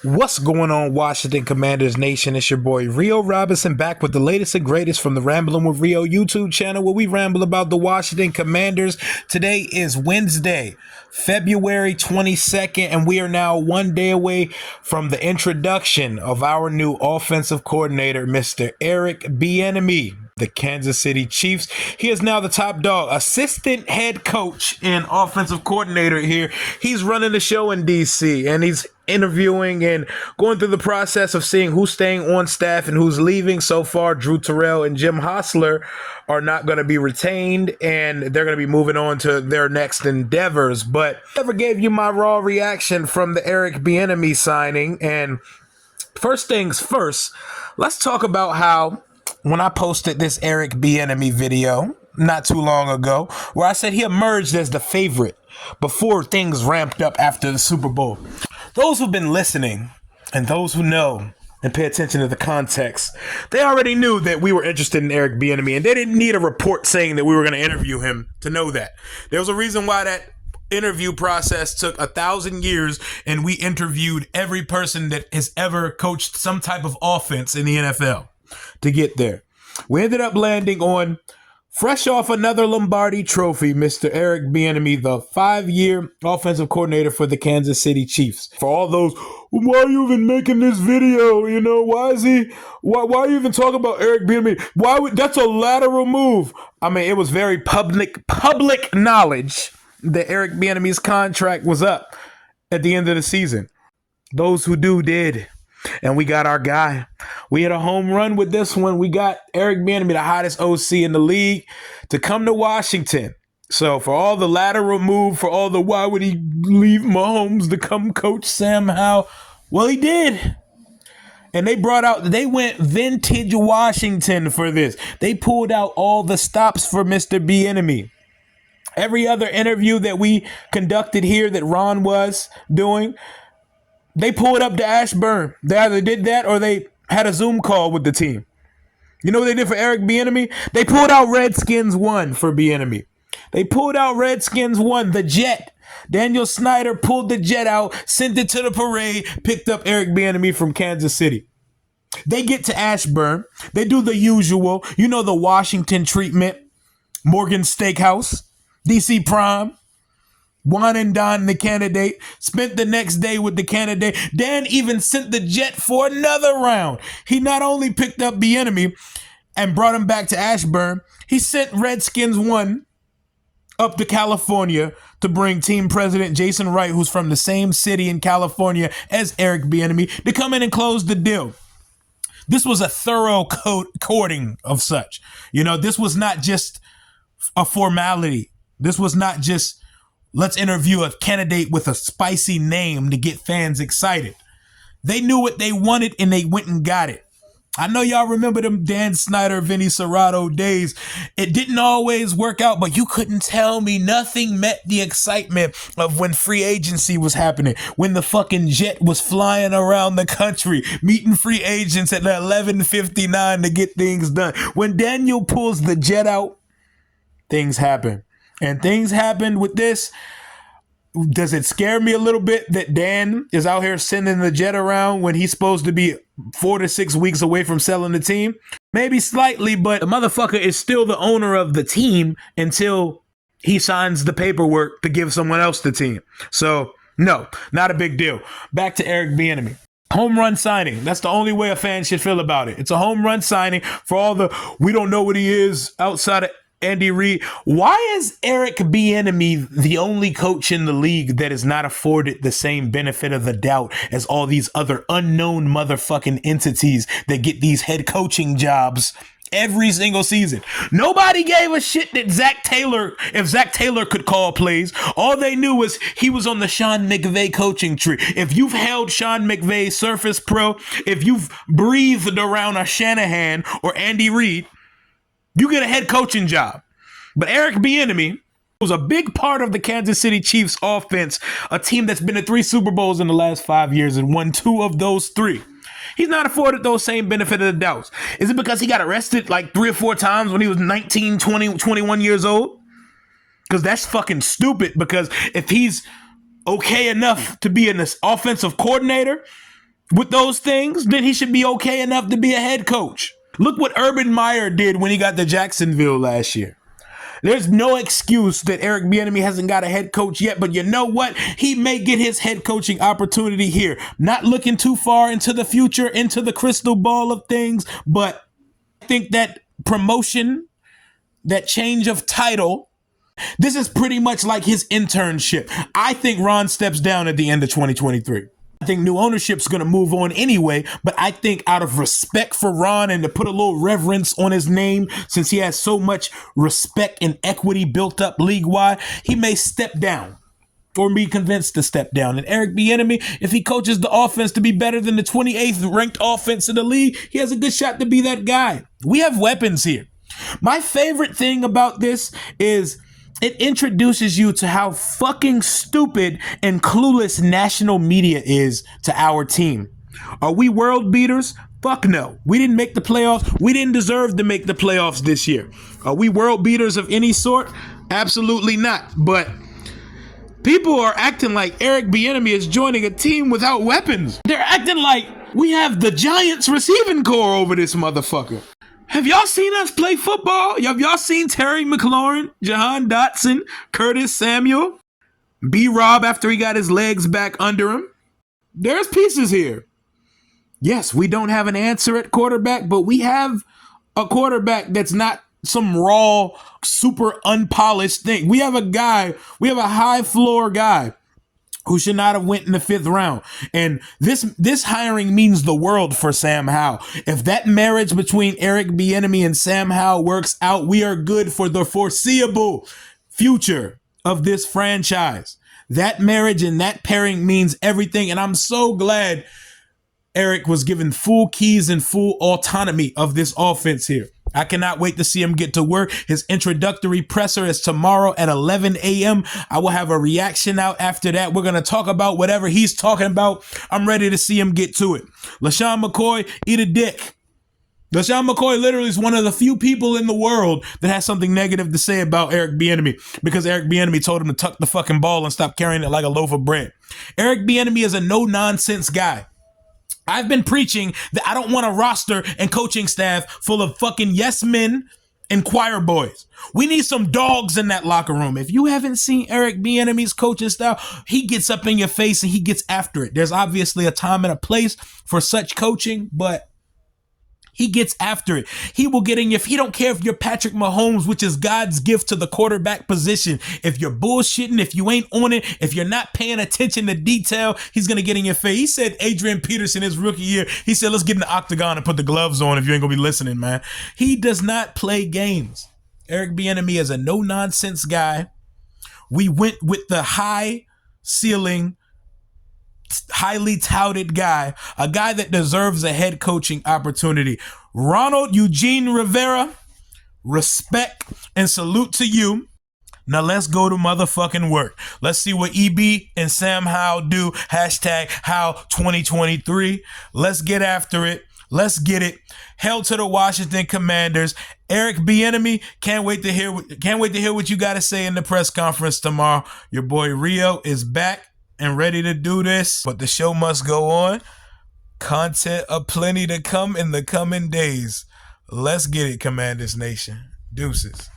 What's going on, Washington Commanders Nation? It's your boy Rio Robinson back with the latest and greatest from the Ramblin' with Rio YouTube channel, where we ramble about the Washington Commanders. Today is Wednesday, February 22nd, and we are now one day away from the introduction of our new offensive coordinator, Mr. Eric Bieniemy, the Kansas City Chiefs. He is now the top dog, assistant head coach and offensive coordinator here. He's running the show in DC, and he's interviewing and going through the process of seeing who's staying on staff and who's leaving. So far, Drew Terrell and Jim Hostler are not going to be retained, and they're going to be moving on to their next endeavors. But I never gave you my raw reaction from the Eric Bieniemy signing. And first things first, let's talk about how when I posted this Eric Bieniemy video not too long ago, where I said he emerged as the favorite before things ramped up after the Super Bowl. Those who've been listening and those who know and pay attention to the context, they already knew that we were interested in Eric Bieniemy, and they didn't need a report saying that we were going to interview him to know that. There was a reason why that interview process took 1,000 years, and we interviewed every person that has ever coached some type of offense in the NFL to get there. We ended up landing on, fresh off another Lombardi trophy, Mr. Eric Bieniemy, the 5-year offensive coordinator for the Kansas City Chiefs. For all those, why are you even making this video? You know, why are you even talking about Eric Bieniemy? That's a lateral move. I mean, it was very public knowledge that Eric Bieniemy's contract was up at the end of the season. Those who do did. And we got our guy. We had a home run with this one. We got Eric Bieniemy, the hottest OC in the league, to come to Washington. So for all the lateral move, for all the why would he leave Mahomes to come coach Sam Howell? Well, he did. And they went vintage Washington for this. They pulled out all the stops for Mr. Bieniemy. Every other interview that we conducted here that Ron was doing, they pulled up to Ashburn. They either did that or they had a Zoom call with the team. You know what they did for Eric Bieniemy? They pulled out Redskins 1 for Bieniemy. They pulled out Redskins 1, the jet. Daniel Snyder pulled the jet out, sent it to the parade, picked up Eric Bieniemy from Kansas City. They get to Ashburn. They do the usual, the Washington treatment. Morgan Steakhouse, DC Prime. Wine and dine the candidate, spent the next day with the candidate. Dan even sent the jet for another round. He not only picked up Bieniemy and brought him back to Ashburn, he sent Redskins 1 up to California to bring team president Jason Wright, who's from the same city in California as Eric Bieniemy, to come in and close the deal. This was a thorough courting of such. This was not just a formality. This was not just, let's interview a candidate with a spicy name to get fans excited. They knew what they wanted and they went and got it. I know y'all remember them Dan Snyder, Vinny Serrato days. It didn't always work out, but you couldn't tell me nothing met the excitement of when free agency was happening, when the fucking jet was flying around the country, meeting free agents at 11:59 to get things done. When Daniel pulls the jet out, things happen. And things happened with this. Does it scare me a little bit that Dan is out here sending the jet around when he's supposed to be 4 to 6 weeks away from selling the team? Maybe slightly, but the motherfucker is still the owner of the team until he signs the paperwork to give someone else the team. So, no, not a big deal. Back to Eric Bieniemy. Home run signing. That's the only way a fan should feel about it. It's a home run signing for all the, we don't know what he is outside of Andy Reid. Why is Eric Bieniemy the only coach in the league that is not afforded the same benefit of the doubt as all these other unknown motherfucking entities that get these head coaching jobs every single season? Nobody gave a shit that if Zach Taylor could call plays. All they knew was he was on the Sean McVay coaching tree. If you've held Sean McVay Surface Pro, if you've breathed around a Shanahan or Andy Reid, you get a head coaching job. But Eric Bieniemy was a big part of the Kansas City Chiefs offense, a team that's been to 3 Super Bowls in the last 5 years and won 2 of those 3. He's not afforded those same benefit of the doubts. Is it because he got arrested like 3 or 4 times when he was 19, 20, 21 years old? Because that's fucking stupid, because if he's okay enough to be an offensive coordinator, with those things, then he should be okay enough to be a head coach. Look what Urban Meyer did when he got to Jacksonville last year. There's no excuse that Eric Bieniemy hasn't got a head coach yet, but you know what? He may get his head coaching opportunity here. Not looking too far into the future, into the crystal ball of things, but I think that promotion, that change of title, this is pretty much like his internship. I think Ron steps down at the end of 2023. I think new ownership's going to move on anyway, but I think out of respect for Ron and to put a little reverence on his name, since he has so much respect and equity built up league-wide, he may step down or be convinced to step down. And Eric Bieniemy, if he coaches the offense to be better than the 28th ranked offense in the league, he has a good shot to be that guy. We have weapons here. My favorite thing about this is it introduces you to how fucking stupid and clueless national media is to our team. Are we world beaters? Fuck no. We didn't make the playoffs. We didn't deserve to make the playoffs this year. Are we world beaters of any sort? Absolutely not. But people are acting like Eric Bieniemy is joining a team without weapons. They're acting like we have the Giants receiving core over this motherfucker. Have y'all seen us play football? Have y'all seen Terry McLaurin, Jahan Dotson, Curtis Samuel, B-Rob after he got his legs back under him? There's pieces here. Yes, we don't have an answer at quarterback, but we have a quarterback that's not some raw, super unpolished thing. We have a high floor guy who should not have went in the 5th round. And this hiring means the world for Sam Howell. If that marriage between Eric Bieniemy and Sam Howell works out, we are good for the foreseeable future of this franchise. That marriage and that pairing means everything. And I'm so glad Eric was given full keys and full autonomy of this offense here. I cannot wait to see him get to work. His introductory presser is tomorrow at 11 a.m. I will have a reaction out after that. We're going to talk about whatever he's talking about. I'm ready to see him get to it. LaShawn McCoy, eat a dick. LaShawn McCoy literally is one of the few people in the world that has something negative to say about Eric Bieniemy because Eric Bieniemy told him to tuck the fucking ball and stop carrying it like a loaf of bread. Eric Bieniemy is a no-nonsense guy. I've been preaching that I don't want a roster and coaching staff full of fucking yes men and choir boys. We need some dogs in that locker room. If you haven't seen Eric Bieniemy's coaching style, he gets up in your face and he gets after it. There's obviously a time and a place for such coaching, but he gets after it. He will get in your, he don't care if you're Patrick Mahomes, which is God's gift to the quarterback position. If you're bullshitting, if you ain't on it, if you're not paying attention to detail, he's going to get in your face. He said Adrian Peterson his rookie year, he said, let's get in the octagon and put the gloves on if you ain't going to be listening, man. He does not play games. Eric Bieniemy is a no-nonsense guy. We went with the high ceiling, highly touted guy, a guy that deserves a head coaching opportunity. Ronald Eugene Rivera, respect and salute to you. Now let's go to motherfucking work. Let's see what EB and Sam Howell do. Hashtag How 2023. Let's get after it. Let's get it. Hell to the Washington Commanders. Eric Bieniemy, can't wait to hear what you got to say in the press conference tomorrow. Your boy Rio is back and ready to do this, but the show must go on. Content aplenty to come in the coming days. Let's get it, Commanders Nation. Deuces.